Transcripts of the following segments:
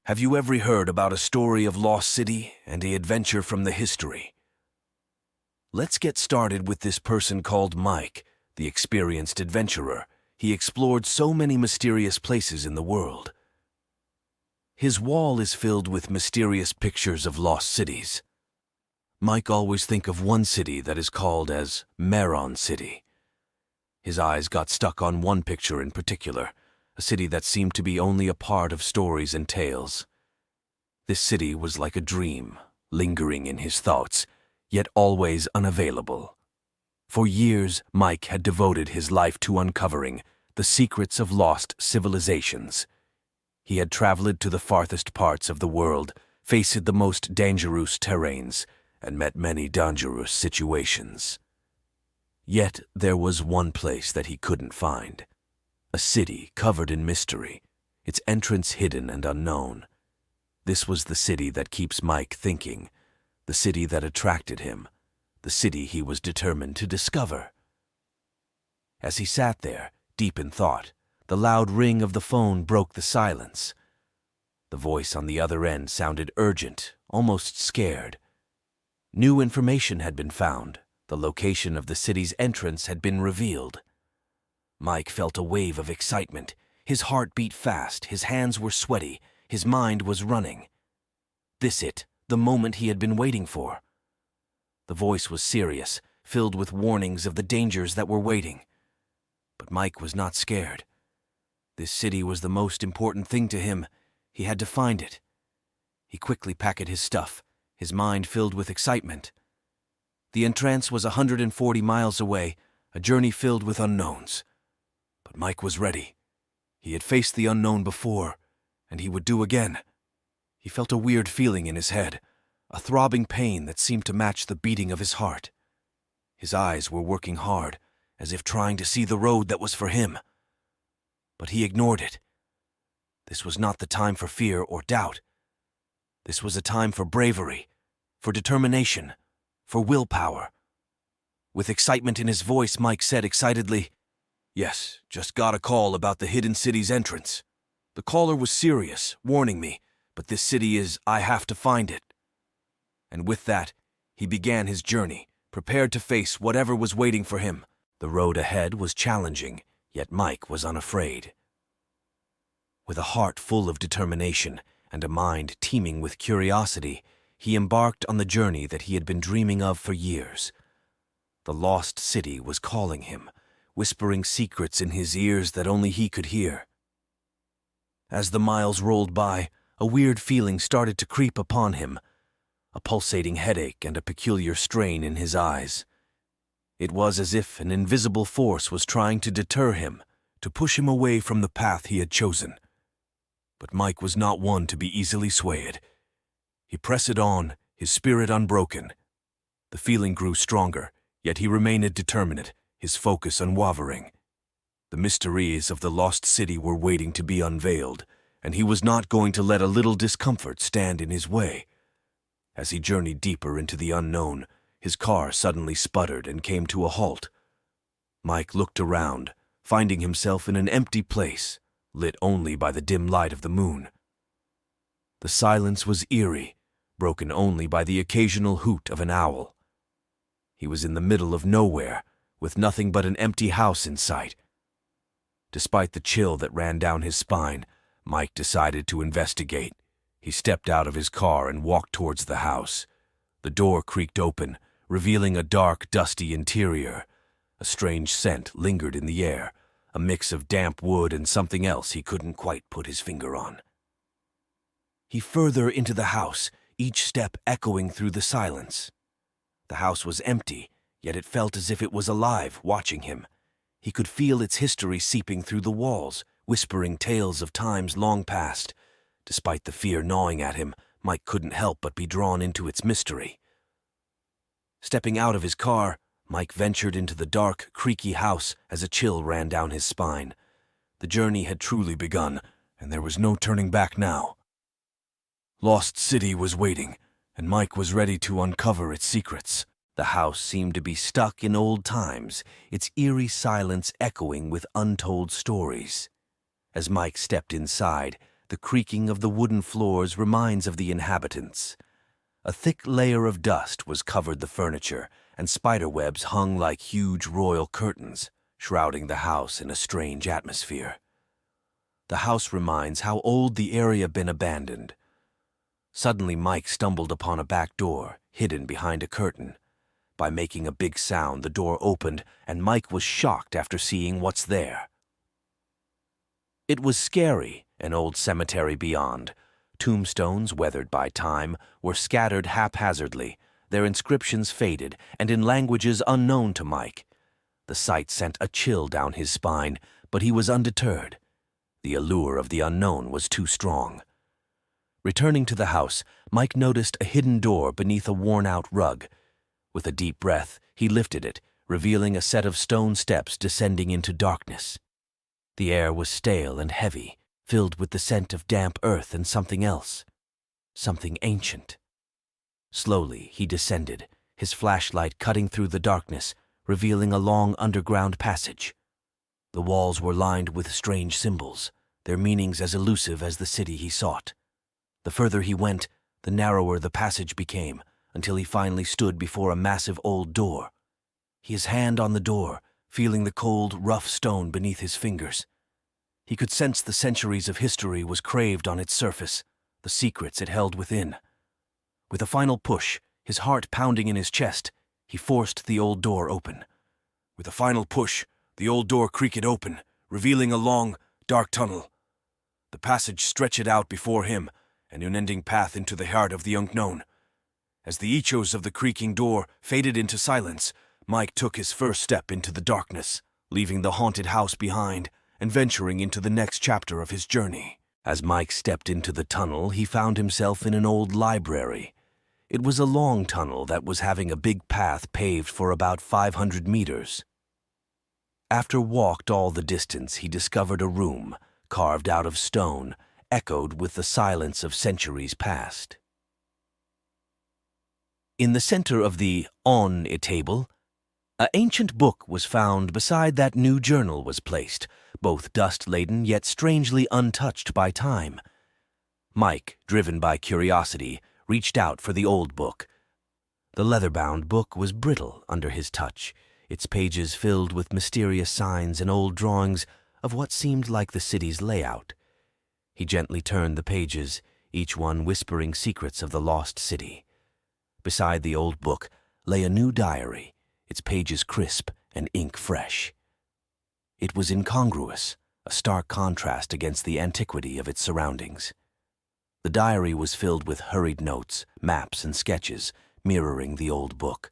Have you ever heard about a story of Lost City and the adventure from the history? Let's get started with this person called Mike, the experienced adventurer. He explored so many mysterious places in the world. His wall is filled with mysterious pictures of lost cities. Mike always thinks of one city that is called as Maron City. His eyes got stuck on one picture in particular, a city that seemed to be only a part of stories and tales. This city was like a dream, lingering in his thoughts, yet always unavailable. For years, Mike had devoted his life to uncovering the secrets of lost civilizations. He had traveled to the farthest parts of the world, faced the most dangerous terrains, and met many dangerous situations. Yet there was one place that he couldn't find. A city covered in mystery, its entrance hidden and unknown. This was the city that keeps Mike thinking, the city that attracted him, the city he was determined to discover. As he sat there, deep in thought, the loud ring of the phone broke the silence. The voice on the other end sounded urgent, almost scared. New information had been found. The location of the city's entrance had been revealed. Mike felt a wave of excitement. His heart beat fast, his hands were sweaty, his mind was running. The moment he had been waiting for. The voice was serious, filled with warnings of the dangers that were waiting. But Mike was not scared. This city was the most important thing to him. He had to find it. He quickly packed his stuff, his mind filled with excitement. The entrance was 140 miles away, a journey filled with unknowns. But Mike was ready. He had faced the unknown before, and he would do again. He felt a weird feeling in his head, a throbbing pain that seemed to match the beating of his heart. His eyes were working hard, as if trying to see the road that was for him. But he ignored it. This was not the time for fear or doubt. This was a time for bravery, for determination, for willpower. With excitement in his voice, Mike said excitedly, "Yes, just got a call about the hidden city's entrance. The caller was serious, warning me, but this city I have to find it." And with that, he began his journey, prepared to face whatever was waiting for him. The road ahead was challenging, yet Mike was unafraid. With a heart full of determination and a mind teeming with curiosity, he embarked on the journey that he had been dreaming of for years. The lost city was calling him, whispering secrets in his ears that only he could hear. As the miles rolled by, a weird feeling started to creep upon him, a pulsating headache and a peculiar strain in his eyes. It was as if an invisible force was trying to deter him, to push him away from the path he had chosen. But Mike was not one to be easily swayed. He pressed on, his spirit unbroken. The feeling grew stronger, yet he remained determined, his focus unwavering. The mysteries of the lost city were waiting to be unveiled, and he was not going to let a little discomfort stand in his way. As he journeyed deeper into the unknown, his car suddenly sputtered and came to a halt. Mike looked around, finding himself in an empty place, lit only by the dim light of the moon. The silence was eerie, broken only by the occasional hoot of an owl. He was in the middle of nowhere, with nothing but an empty house in sight. Despite the chill that ran down his spine, Mike decided to investigate. He stepped out of his car and walked towards the house. The door creaked open, revealing a dark, dusty interior. A strange scent lingered in the air, a mix of damp wood and something else he couldn't quite put his finger on. He further into the house, each step echoing through the silence. The house was empty, yet it felt as if it was alive, watching him. He could feel its history seeping through the walls, whispering tales of times long past. Despite the fear gnawing at him, Mike couldn't help but be drawn into its mystery. Stepping out of his car, Mike ventured into the dark, creaky house as a chill ran down his spine. The journey had truly begun, and there was no turning back now. Lost City was waiting, and Mike was ready to uncover its secrets. The house seemed to be stuck in old times, its eerie silence echoing with untold stories. As Mike stepped inside, The creaking of the wooden floors reminds of the inhabitants. A thick layer of dust was covered the furniture, and spiderwebs hung like huge royal curtains, shrouding the house in a strange atmosphere. The house reminds how old the area been abandoned. Suddenly Mike stumbled upon a back door, hidden behind a curtain. By making a big sound, the door opened, and Mike was shocked after seeing what's there. It was scary, an old cemetery beyond. Tombstones, weathered by time, were scattered haphazardly, their inscriptions faded, and in languages unknown to Mike. The sight sent a chill down his spine, but he was undeterred. The allure of the unknown was too strong. Returning to the house, Mike noticed a hidden door beneath a worn-out rug. With a deep breath, he lifted it, revealing a set of stone steps descending into darkness. The air was stale and heavy, filled with the scent of damp earth and something else. Something ancient. Slowly, he descended, his flashlight cutting through the darkness, revealing a long underground passage. The walls were lined with strange symbols, their meanings as elusive as the city he sought. The further he went, the narrower the passage became, until he finally stood before a massive old door. His hand on the door, feeling the cold, rough stone beneath his fingers. He could sense the centuries of history was craved on its surface, the secrets it held within. With a final push, his heart pounding in his chest, he forced the old door open. With a final push, the old door creaked open, revealing a long, dark tunnel. The passage stretched out before him, an unending path into the heart of the unknown. As the echoes of the creaking door faded into silence, Mike took his first step into the darkness, leaving the haunted house behind and venturing into the next chapter of his journey. As Mike stepped into the tunnel, he found himself in an old library. It was a long tunnel that was having a big path paved for about 500 meters. After walked all the distance, he discovered a room, carved out of stone, echoed with the silence of centuries past. In the center of the on-table, an ancient book was found beside that new journal was placed, both dust-laden yet strangely untouched by time. Mike, driven by curiosity, reached out for the old book. The leather-bound book was brittle under his touch, its pages filled with mysterious signs and old drawings of what seemed like the city's layout. He gently turned the pages, each one whispering secrets of the lost city. Beside the old book lay a new diary, its pages crisp and ink fresh. It was incongruous, a stark contrast against the antiquity of its surroundings. The diary was filled with hurried notes, maps, and sketches, mirroring the old book.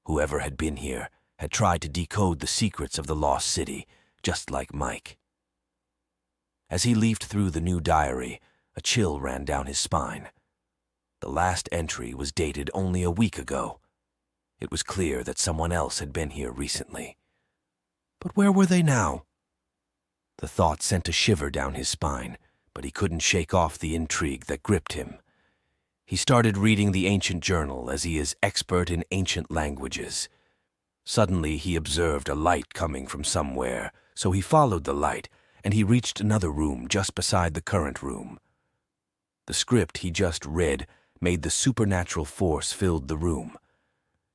Whoever had been here had tried to decode the secrets of the lost city, just like Mike. As he leafed through the new diary, a chill ran down his spine. The last entry was dated only a week ago. It was clear that someone else had been here recently. But where were they now? The thought sent a shiver down his spine, but he couldn't shake off the intrigue that gripped him. He started reading the ancient journal as he is expert in ancient languages. Suddenly he observed a light coming from somewhere, so he followed the light, and he reached another room just beside the current room. The script he just read made the supernatural force filled the room.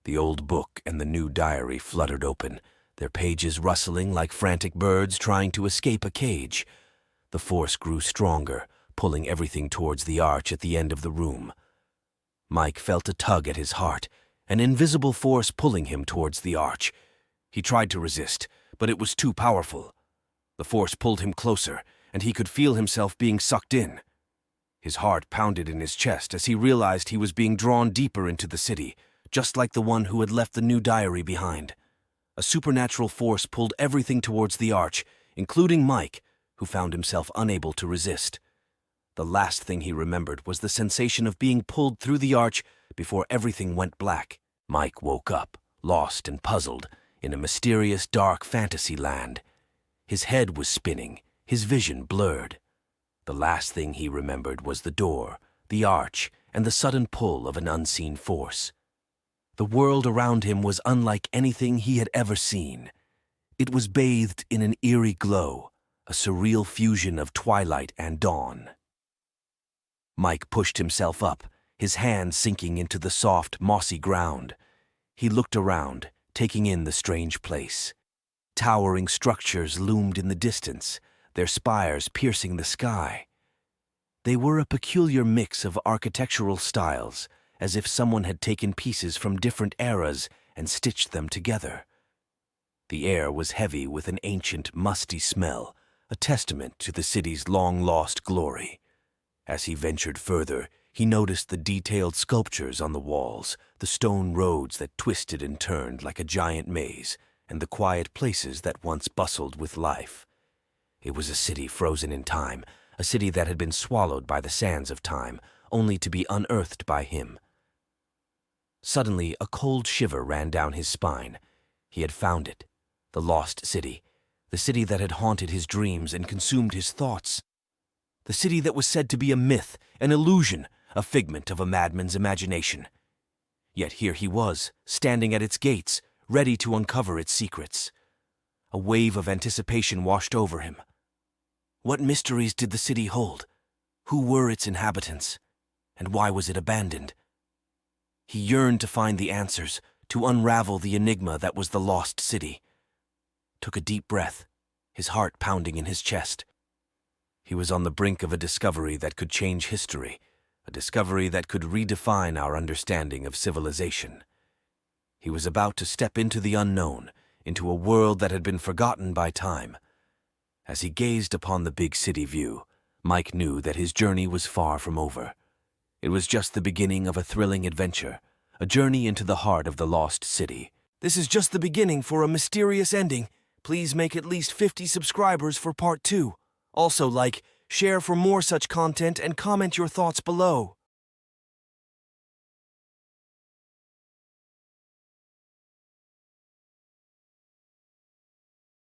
The old book and the new diary fluttered open, their pages rustling like frantic birds trying to escape a cage. The force grew stronger, pulling everything towards the arch at the end of the room. Mike felt a tug at his heart, an invisible force pulling him towards the arch. He tried to resist, but it was too powerful. The force pulled him closer, and he could feel himself being sucked in. His heart pounded in his chest as he realized he was being drawn deeper into the city, just like the one who had left the new diary behind. A supernatural force pulled everything towards the arch, including Mike, who found himself unable to resist. The last thing he remembered was the sensation of being pulled through the arch before everything went black. Mike woke up, lost and puzzled, in a mysterious dark fantasy land. His head was spinning, his vision blurred. The last thing he remembered was the door, the arch, and the sudden pull of an unseen force. The world around him was unlike anything he had ever seen. It was bathed in an eerie glow, a surreal fusion of twilight and dawn. Mike pushed himself up, his hand sinking into the soft, mossy ground. He looked around, taking in the strange place. Towering structures loomed in the distance, their spires piercing the sky. They were a peculiar mix of architectural styles, as if someone had taken pieces from different eras and stitched them together. The air was heavy with an ancient, musty smell, a testament to the city's long-lost glory. As he ventured further, he noticed the detailed sculptures on the walls, the stone roads that twisted and turned like a giant maze, and the quiet places that once bustled with life. It was a city frozen in time, a city that had been swallowed by the sands of time, only to be unearthed by him. Suddenly, a cold shiver ran down his spine. He had found it, the lost city, the city that had haunted his dreams and consumed his thoughts. The city that was said to be a myth, an illusion, a figment of a madman's imagination. Yet here he was, standing at its gates, ready to uncover its secrets. A wave of anticipation washed over him. What mysteries did the city hold? Who were its inhabitants? And why was it abandoned? He yearned to find the answers, to unravel the enigma that was the lost city. Took a deep breath, his heart pounding in his chest. He was on the brink of a discovery that could change history, a discovery that could redefine our understanding of civilization. He was about to step into the unknown, into a world that had been forgotten by time. As he gazed upon the big city view, Mike knew that his journey was far from over. It was just the beginning of a thrilling adventure, a journey into the heart of the lost city. This is just the beginning for a mysterious ending. Please make at least 50 subscribers for part 2. Also like, share for more such content and comment your thoughts below.